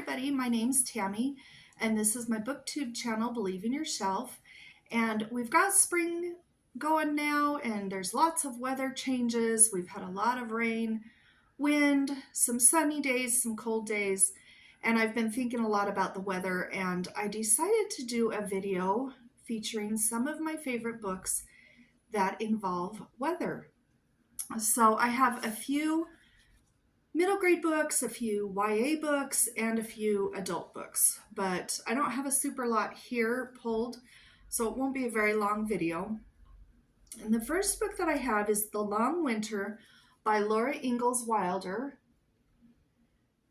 everybody, my name's Tammy, and this is my booktube channel, Believe in Yourself. And we've got spring going now, and there's lots of weather changes. We've had a lot of rain, wind, some sunny days, some cold days, and I've been thinking a lot about the weather, and I decided to do a video featuring some of my favorite books that involve weather. So I have a few middle grade books, a few YA books, and a few adult books. But I don't have a super lot here pulled, so it won't be a very long video. And the first book that I have is The Long Winter by Laura Ingalls Wilder.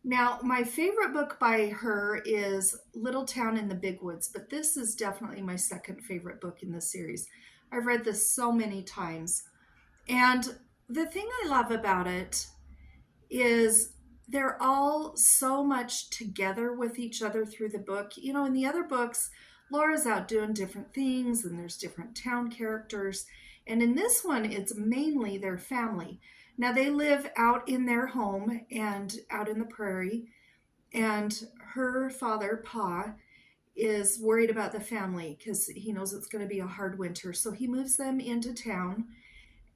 Now, my favorite book by her is Little Town in the Big Woods, but this is definitely my second favorite book in the series. I've read this so many times. And the thing I love about it is they're all so much together with each other through the book. You know, in the other books, Laura's out doing different things and there's different town characters. And in this one, it's mainly their family. Now, they live out in their home and out in the prairie. And her father, Pa, is worried about the family because he knows it's going to be a hard winter. So he moves them into town,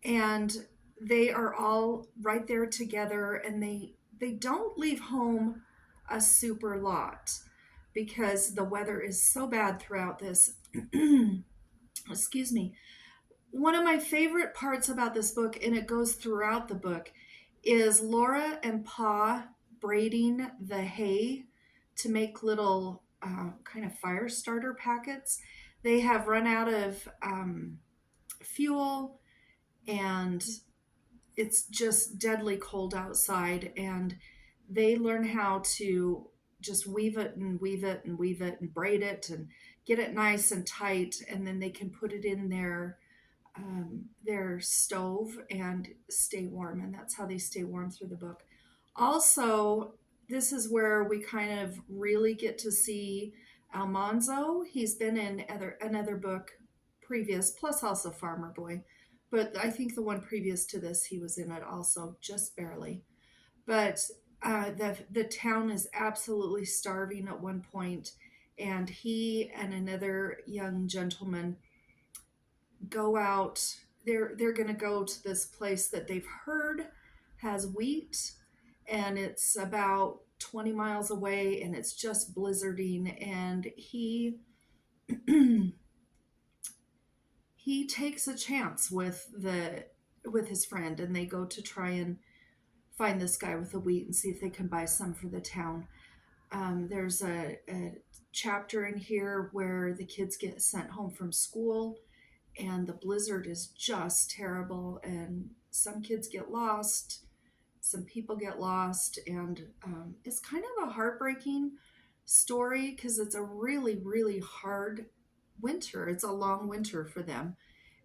and they are all right there together, and they don't leave home a super lot because the weather is so bad throughout this. Excuse me. One of my favorite parts about this book, and it goes throughout the book, is Laura and Pa braiding the hay to make little kind of fire starter packets. They have run out of fuel, and it's just deadly cold outside, and they learn how to just weave it and weave it and weave it and braid it and get it nice and tight, and then they can put it in their stove and stay warm, and that's how they stay warm through the book. Also, this is where we kind of really get to see Almanzo. He's been in another book previous, plus also Farmer Boy. But I think the one previous to this, he was in it also, just barely. But the town is absolutely starving at one point, and he and another young gentleman go out. They're going to go to this place that they've heard has wheat, and it's about 20 miles away, and it's just blizzarding, and he takes a chance with his friend, and they go to try and find this guy with the wheat and see if they can buy some for the town. There's a chapter in here where the kids get sent home from school, and the blizzard is just terrible, and some kids get lost, some people get lost, and it's kind of a heartbreaking story because it's a really, really hard winter. It's a long winter for them,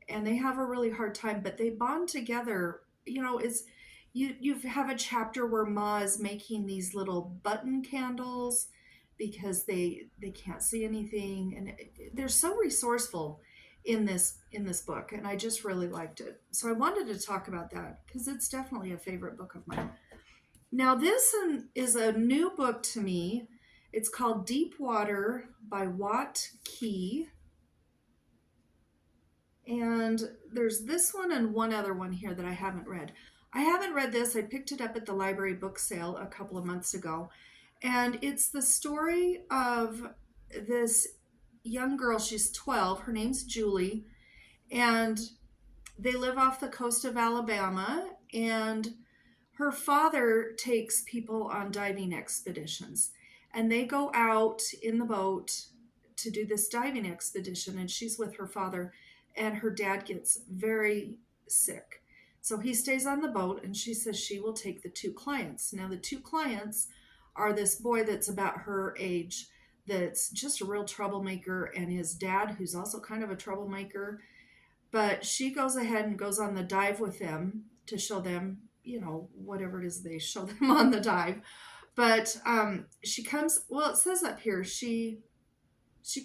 and they have a really hard time, but they bond together. You know, you have a chapter where Ma is making these little button candles because they can't see anything, and they're so resourceful in this book, and I just really liked it. So I wanted to talk about that because it's definitely a favorite book of mine. Now, this is a new book to me. It's called Deep Water by Watt Key. And there's this one and one other one here that I haven't read. I haven't read this. I picked it up at the library book sale a couple of months ago. And it's the story of this young girl. She's 12. Her name's Julie. And they live off the coast of Alabama. And her father takes people on diving expeditions. And they go out in the boat to do this diving expedition. And she's with her father. And her dad gets very sick. So he stays on the boat, and she says she will take the two clients. Now, the two clients are this boy that's about her age that's just a real troublemaker, and his dad, who's also kind of a troublemaker. But she goes ahead and goes on the dive with them to show them, you know, whatever it is they show them on the dive. But she comes, well, it says up here, she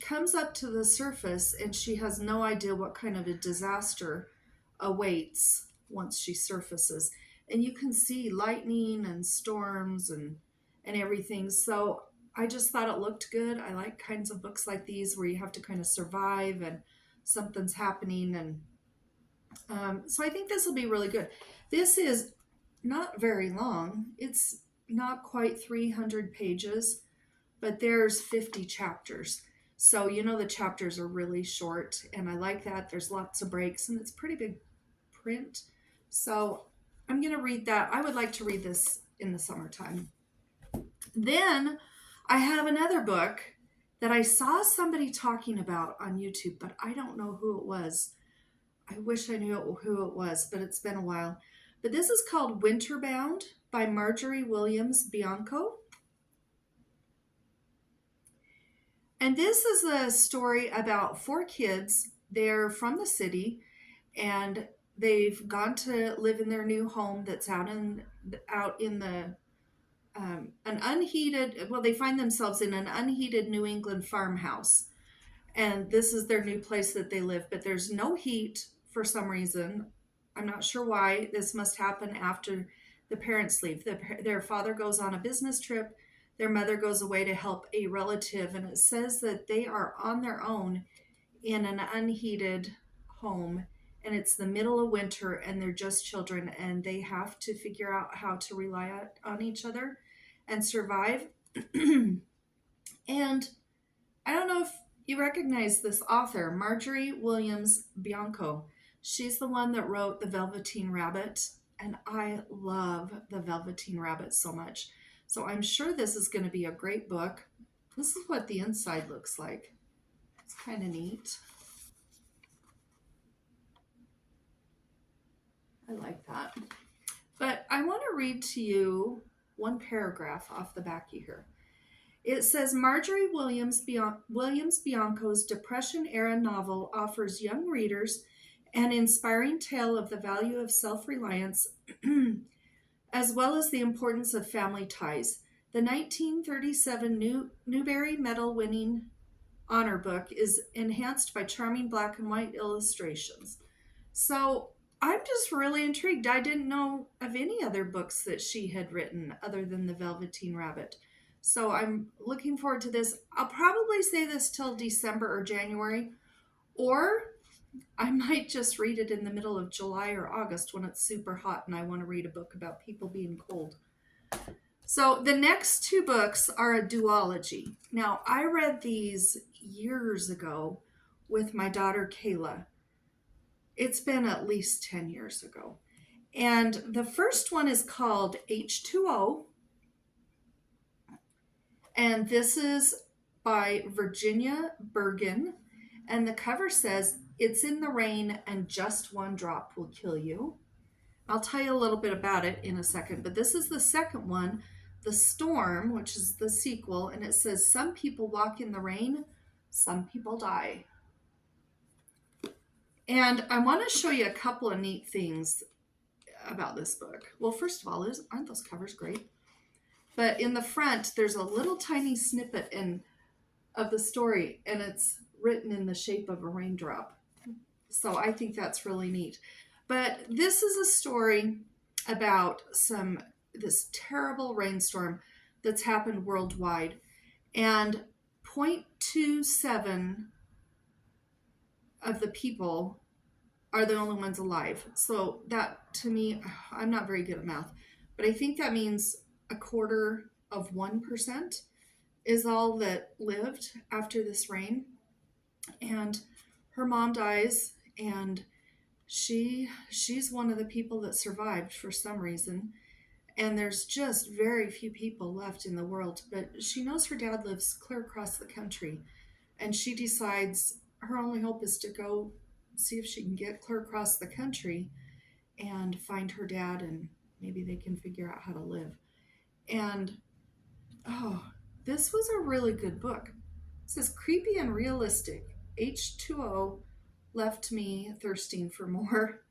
comes up to the surface, and she has no idea what kind of a disaster awaits once she surfaces. And you can see lightning and storms and everything. So I just thought it looked good. I like kinds of books like these where you have to kind of survive and something's happening. And so I think this will be really good. This is not very long. It's not quite 300 pages, but there's 50 chapters. So, the chapters are really short, and I like that. There's lots of breaks, and it's pretty big print. So, I'm going to read that. I would like to read this in the summertime. Then, I have another book that I saw somebody talking about on YouTube, but I don't know who it was. I wish I knew who it was, but it's been a while. But this is called Winterbound by Margery Bianco. And this is a story about 4 kids. They're from the city, and they've gone to live in their new home that's out in the an unheated. Well, they find themselves in an unheated New England farmhouse, and this is their new place that they live. But there's no heat for some reason. I'm not sure why. This must happen after the parents leave. Their father goes on a business trip. Their mother goes away to help a relative, and it says that they are on their own in an unheated home, and it's the middle of winter, and they're just children, and they have to figure out how to rely on each other and survive. And I don't know if you recognize this author, Margery Bianco. She's the one that wrote The Velveteen Rabbit, and I love The Velveteen Rabbit so much. So I'm sure this is going to be a great book. This is what the inside looks like. It's kind of neat. I like that. But I want to read to you one paragraph off the back here. It says, Margery Bianco's Depression-era novel offers young readers an inspiring tale of the value of self-reliance as well as the importance of family ties. The 1937 Newbery Medal-winning honor book is enhanced by charming black and white illustrations. So I'm just really intrigued. I didn't know of any other books that she had written other than The Velveteen Rabbit. So I'm looking forward to this. I'll probably say this till December or January, or I might just read it in the middle of July or August when it's super hot and I want to read a book about people being cold. So the next 2 books are a duology. Now, I read these years ago with my daughter Kayla. It's been at least 10 years ago. And the first one is called H2O. And this is by Virginia Bergin. And the cover says, "It's in the rain and just one drop will kill you." I'll tell you a little bit about it in a second, but this is the second one, The Storm, which is the sequel, and it says, "Some people walk in the rain, some people die." And I want to show you a couple of neat things about this book. Well, first of all, aren't those covers great? But in the front, there's a little tiny snippet of the story, and it's written in the shape of a raindrop. So I think that's really neat. But this is a story about this terrible rainstorm that's happened worldwide. And 0.27 of the people are the only ones alive. So that, to me, I'm not very good at math, but I think that means 1/4% is all that lived after this rain. And her mom dies, and she's one of the people that survived for some reason. And there's just very few people left in the world, but she knows her dad lives clear across the country, and she decides her only hope is to go see if she can get clear across the country and find her dad, and maybe they can figure out how to live. And this was a really good book. It says, creepy and realistic. H2O left me thirsting for more,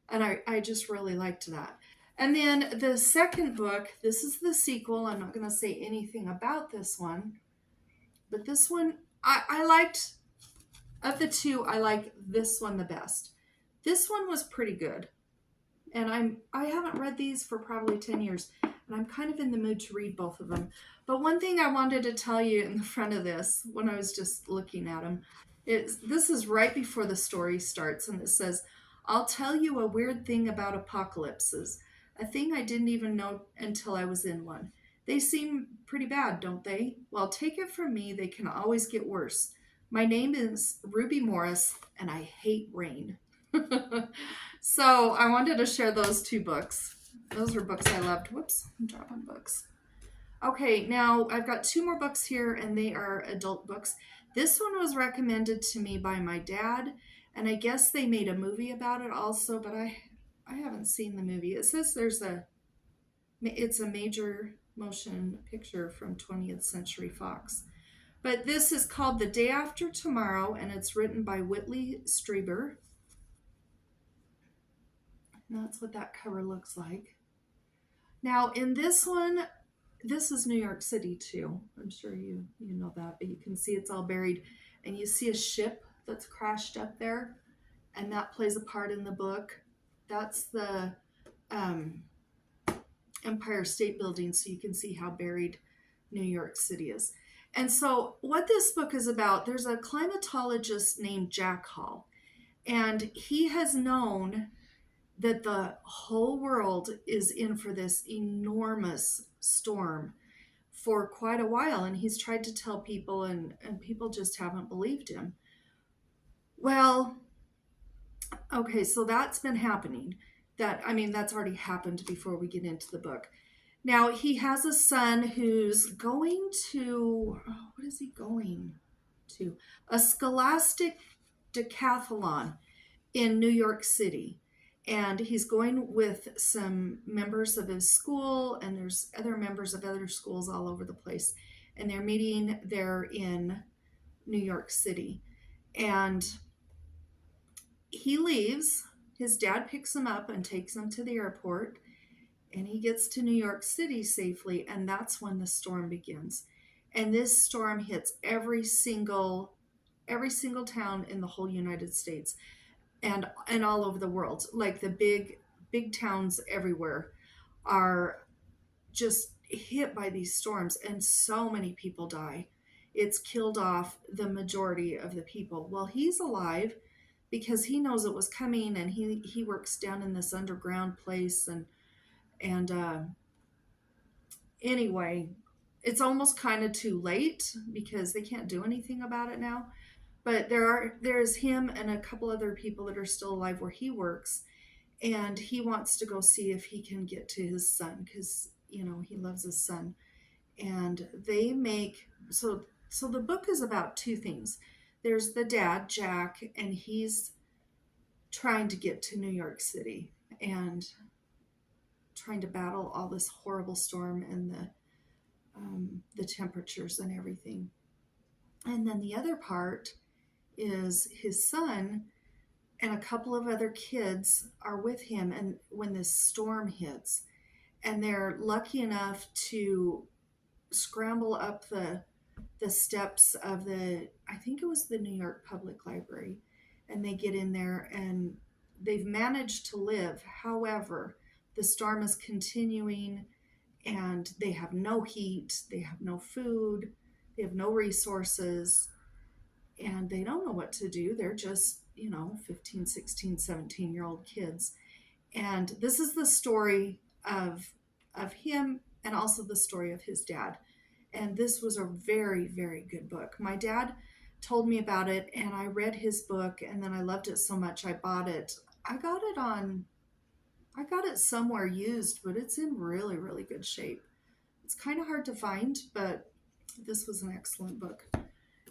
and I just really liked that. And then the second book, this is the sequel. I'm not going to say anything about this one, but this one I liked. Of the 2, I like this one the best. This one was pretty good, and I haven't read these for probably 10 years. and I'm kind of in the mood to read both of them. But one thing I wanted to tell you in the front of this, when I was just looking at them, is this is right before the story starts, and it says, "I'll tell you a weird thing about apocalypses, a thing I didn't even know until I was in one. They seem pretty bad, don't they? Well, take it from me, they can always get worse. My name is Ruby Morris, and I hate rain." So I wanted to share those two books. Those were books I loved. Whoops, I'm dropping books. Okay, now I've got two more books here, and they are adult books. This one was recommended to me by my dad, and I guess they made a movie about it also, but I haven't seen the movie. It says it's a major motion picture from 20th Century Fox. But this is called The Day After Tomorrow, and it's written by Whitley Strieber. And that's what that cover looks like. Now, in this one, this is New York City too. I'm sure you know that, but you can see it's all buried, and you see a ship that's crashed up there, and that plays a part in the book. That's the Empire State Building, so you can see how buried New York City is. And so what this book is about, there's a climatologist named Jack Hall, and he has known that the whole world is in for this enormous storm for quite a while, and he's tried to tell people, and people just haven't believed him. Well, okay, so that's been happening. That's already happened before we get into the book. Now, he has a son who's going to, what is he going to? A scholastic decathlon in New York City. And he's going with some members of his school, and there's other members of other schools all over the place. And they're meeting there in New York City. And he leaves. His dad picks him up and takes him to the airport. And he gets to New York City safely, and that's when the storm begins. And this storm hits every single town in the whole United States. And all over the world. Like the big towns everywhere are just hit by these storms, and so many people die. It's killed off the majority of the people. Well, he's alive because he knows it was coming, and he works down in this underground place, and anyway, it's almost kind of too late because they can't do anything about it now. But there's him and a couple other people that are still alive where he works, and he wants to go see if he can get to his son because he loves his son. And they make so the book is about two things. There's the dad, Jack, and he's trying to get to New York City and trying to battle all this horrible storm and the temperatures and everything. And then the other part is his son and a couple of other kids are with him, and when this storm hits, and they're lucky enough to scramble up the steps of I think it was the New York Public Library, and they get in there and they've managed to live. However, the storm is continuing, and they have no heat, they have no food, they have no resources, and they don't know what to do. They're just 15, 16, 17-year-old kids. And this is the story of him, and also the story of his dad. And this was a very, very good book. My dad told me about it, and I read his book, and then I loved it so much I bought it. I got it somewhere used, but it's in really, really good shape. It's kind of hard to find, but this was an excellent book.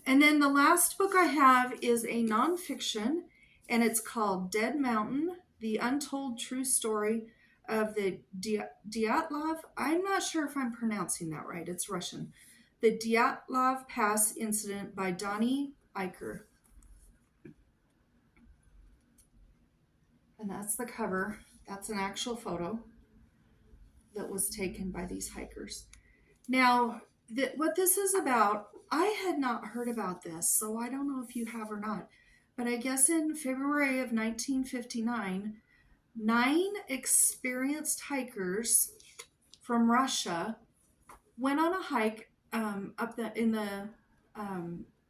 And then the last book I have is a nonfiction, and it's called Dead Mountain, The Untold True Story of the Dyatlov. I'm not sure if I'm pronouncing that right. It's Russian. The Dyatlov Pass Incident by Donnie, Eicher. And that's the cover. That's an actual photo that was taken by these hikers. Now, what this is about, I had not heard about this, so I don't know if you have or not. But I guess in February of 1959, 9 experienced hikers from Russia went on a hike in the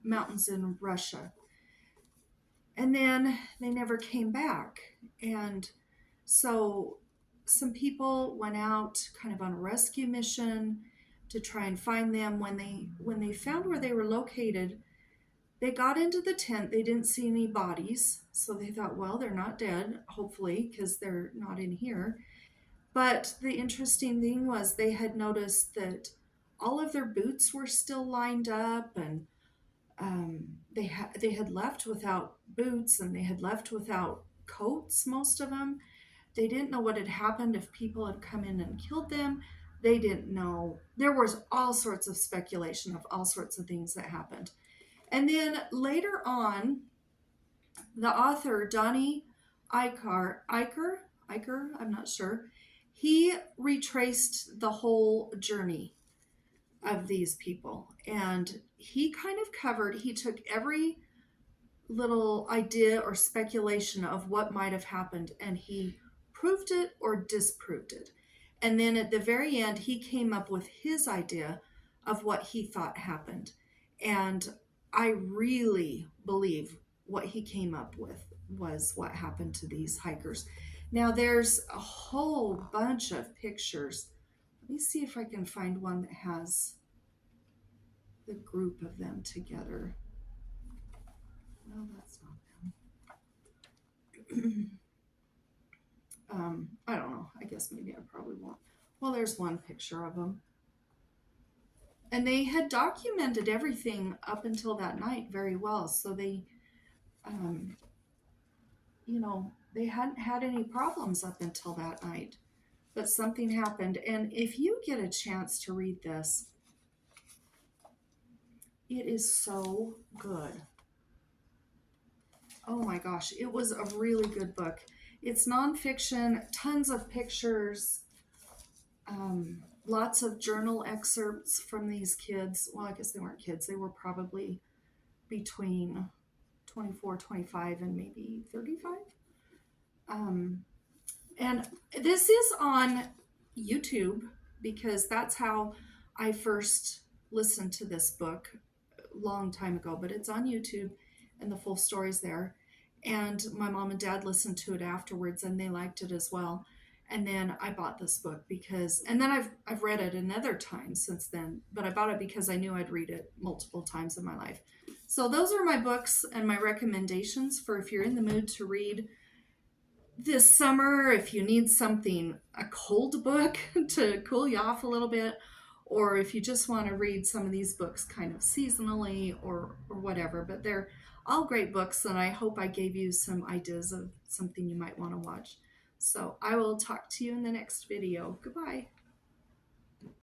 mountains in Russia. And then they never came back. And so some people went out kind of on a rescue mission to try and find them. When they found where they were located, they got into the tent. They didn't see any bodies. So they thought, well, they're not dead, hopefully, because they're not in here. But the interesting thing was they had noticed that all of their boots were still lined up, and they had left without boots, and they had left without coats, most of them. They didn't know what had happened, if people had come in and killed them. They didn't know. There was all sorts of speculation of all sorts of things that happened. And then later on, the author, Donnie Eicher, I'm not sure, he retraced the whole journey of these people. And he kind of he took every little idea or speculation of what might have happened, and he proved it or disproved it. And then at the very end, he came up with his idea of what he thought happened. And I really believe what he came up with was what happened to these hikers. Now, there's a whole bunch of pictures. Let me see if I can find one that has the group of them together. No, that's not them. I don't know. I guess maybe I probably won't. Well, there's one picture of them. And they had documented everything up until that night very well. So they, they hadn't had any problems up until that night. But something happened. And if you get a chance to read this, it is so good. Oh my gosh, it was a really good book. It's nonfiction, tons of pictures, lots of journal excerpts from these kids. Well, I guess they weren't kids. They were probably between 24, 25, and maybe 35. And this is on YouTube because that's how I first listened to this book a long time ago. But it's on YouTube, and the full story's there. And my mom and dad listened to it afterwards, and they liked it as well. And then I bought this book and then I've read it another time since then, but I bought it because I knew I'd read it multiple times in my life. So those are my books and my recommendations for if you're in the mood to read this summer, if you need a cold book to cool you off a little bit, or if you just want to read some of these books kind of seasonally or whatever. But they're all great books, and I hope I gave you some ideas of something you might want to watch. So I will talk to you in the next video. Goodbye.